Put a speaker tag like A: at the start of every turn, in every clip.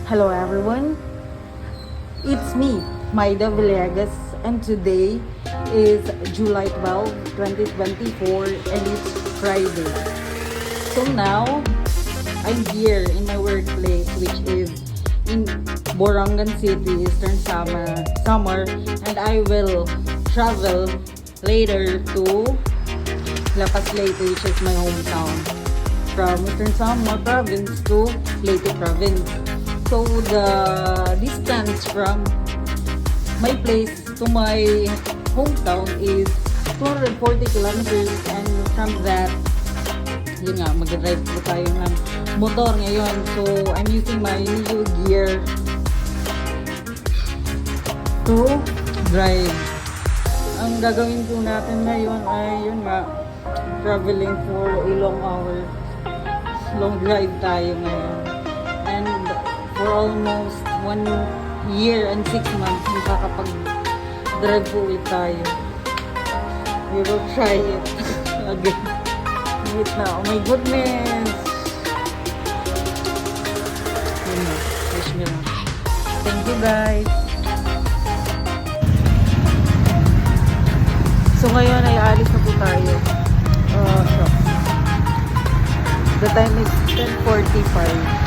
A: Hello everyone, it's me, Maida Villegas, and today is July 12, 2024, and it's Friday. So now, I'm here in my workplace, which is in Borongan City, Eastern Samar, and I will travel later to La Paz Leyte, which is my hometown, from Eastern Samar province to Leyte province. So the distance from my place to my hometown is 240 kilometers, and from that, yun nga, mag-drive po tayo ng motor ngayon. So I'm using my new gear to drive. Ang gagawin po natin ngayon ay yun nga, traveling for a long hour. Long drive tayo ngayon. And for almost 1 year and 6 months, makakapag-drive po ulit tayo. We will try it again. Wait na. Oh my goodness! Yun na. Wish me lang. Thank you guys! So ngayon ay aalis na po tayo. Shop. The time is 10:45.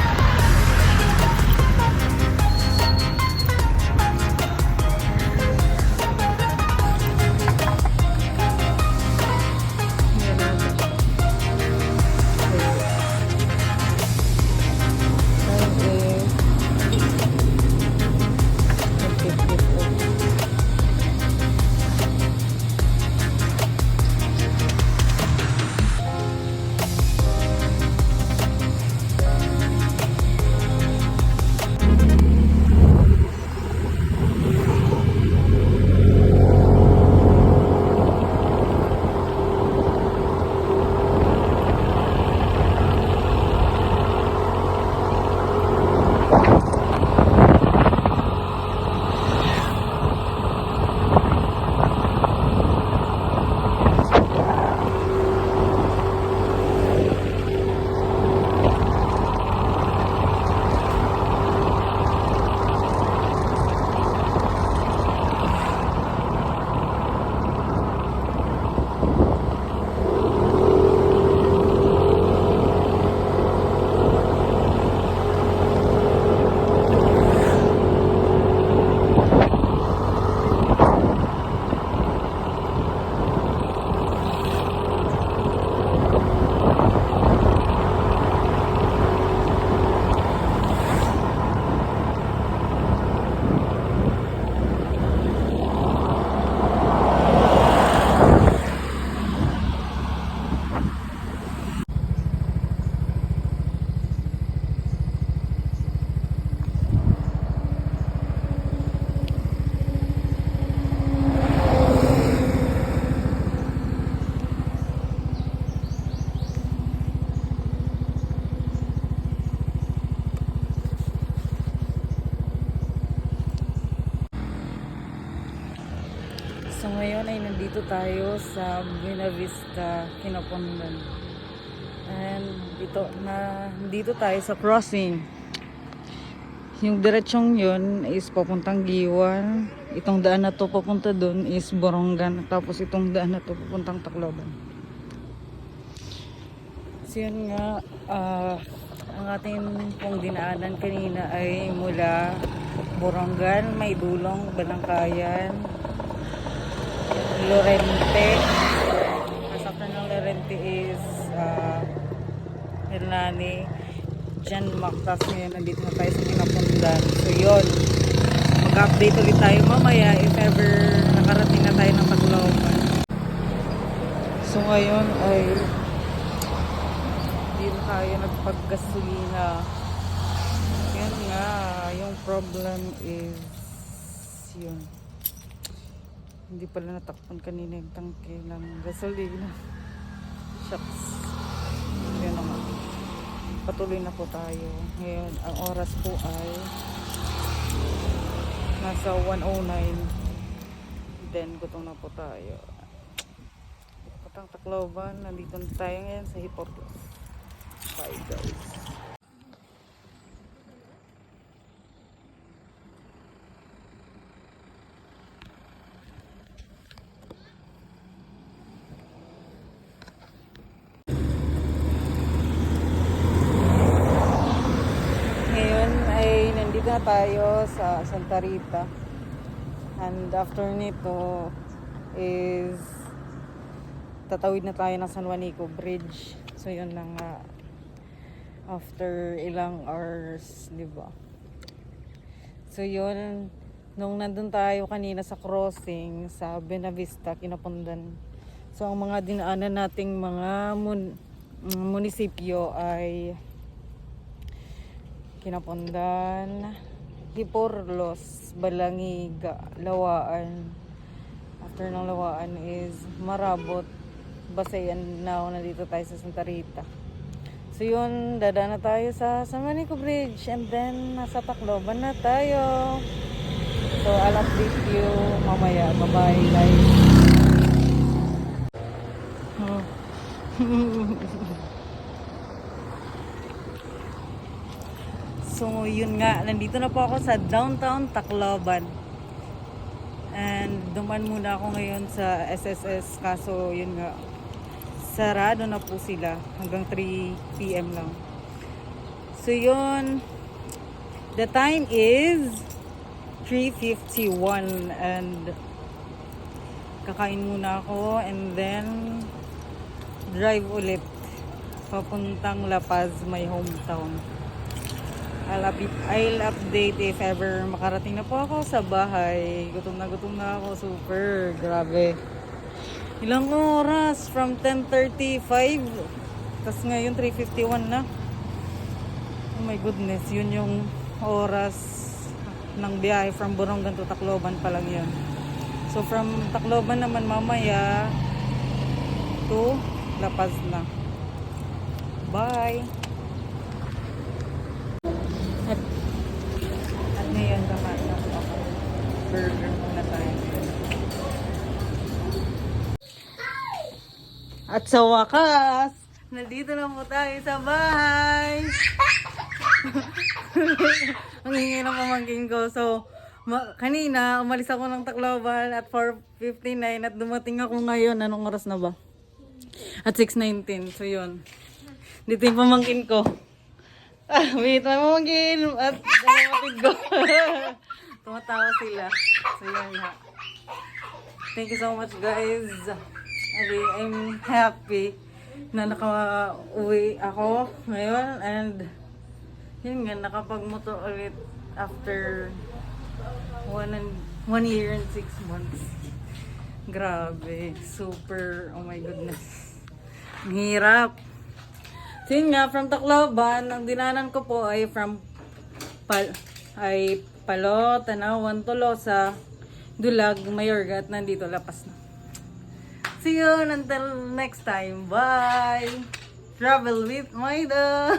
A: So ngayon ay nandito tayo sa Buena Vista, Kinapondan. And dito tayo sa crossing. Yung diretsong yun is papuntang Giwan. Itong daan na to papunta dun is Borongan. Tapos itong daan na to papuntang Tacloban. So yun nga, ang ating pong dinaanan kanina ay mula Borongan, Maydulong, Balangkayan, Lorente. Kasaktan ng Lorente is Hernani, Jan Mactas. Ngayon nandito na tayo sa Kinapondan. So yun, mag-update ulit tayo mamaya if ever nakarating na tayo ng Tacloban. So ngayon ay hindi na tayo nagpaggasolina. Yan nga, yung problem is yun, hindi pala natakpan kanina yung tangke ng gasolina. Shucks. Yun naman. Patuloy na po tayo. Ngayon, ang oras po ay nasa 1:09. Then, gutom na po tayo. Patang Tacloban. Nandito na tayo ngayon sa Hiportos. Bye guys. na tayo sa Santa Rita. And after nito is tatawid na tayo ng San Juanico Bridge. So yun lang nga. After ilang hours, di ba? So yun, nung nandun tayo kanina sa crossing sa Benavista, Kinapondan. So ang mga dinaanan nating mga munisipyo ay Kinapondan, Hiporlos, Balangiga, Lawaan. After ng Lawaan is Marabot, Basayan. Now nandito tayo sa Santa Rita. So yun, dadaan na tayo sa San Juanico Bridge and then nasa Tacloban na tayo. So I'll update you mamaya. Bye-bye guys. So yun nga, nandito na po ako sa downtown Tacloban. And duman muna ako ngayon sa SSS, kaso yun nga, sarado na po sila hanggang 3 PM lang. So yun, the time is 3:51 and kakain muna ako and then drive ulit papuntang La Paz, my hometown. I'll update if ever makarating na po ako sa bahay. Gutom na ako, super grabe. Ilang oras? From 10:35 tas ngayon 3:51 na. Oh my goodness, yun yung oras ng biyahe from Borongan to Tacloban pa lang yun. So from Tacloban naman mamaya to La Paz na. Bye! At ngayon kakain na po ako. Burger muna tayo. At sa wakas, nandito na po tayo sa bahay. Ang hingi ng pamangking ko. So, kanina, umalis ako ng Tacloban at 4:59 at dumating ako ngayon. Anong oras na ba? At 6:19. So, yun. Dito yung pamangkin ko. Wait, may pamangkin. At dalamatid ko. Tumatawa sila. So, yun nga. Thank you so much, guys. I'm happy na naka-uwi ako ngayon and yun nga, nakapag-motor ulit after 1 year and 6 months. Grabe, super, oh my goodness. Ang hirap. So yun nga, from Tacloban, ang dinanan ko po ay from Palo, Tanawan, Tolosa, Dulag, Mayorga at nandito, Lapas na. See you until next time. Bye! Travel with Maida!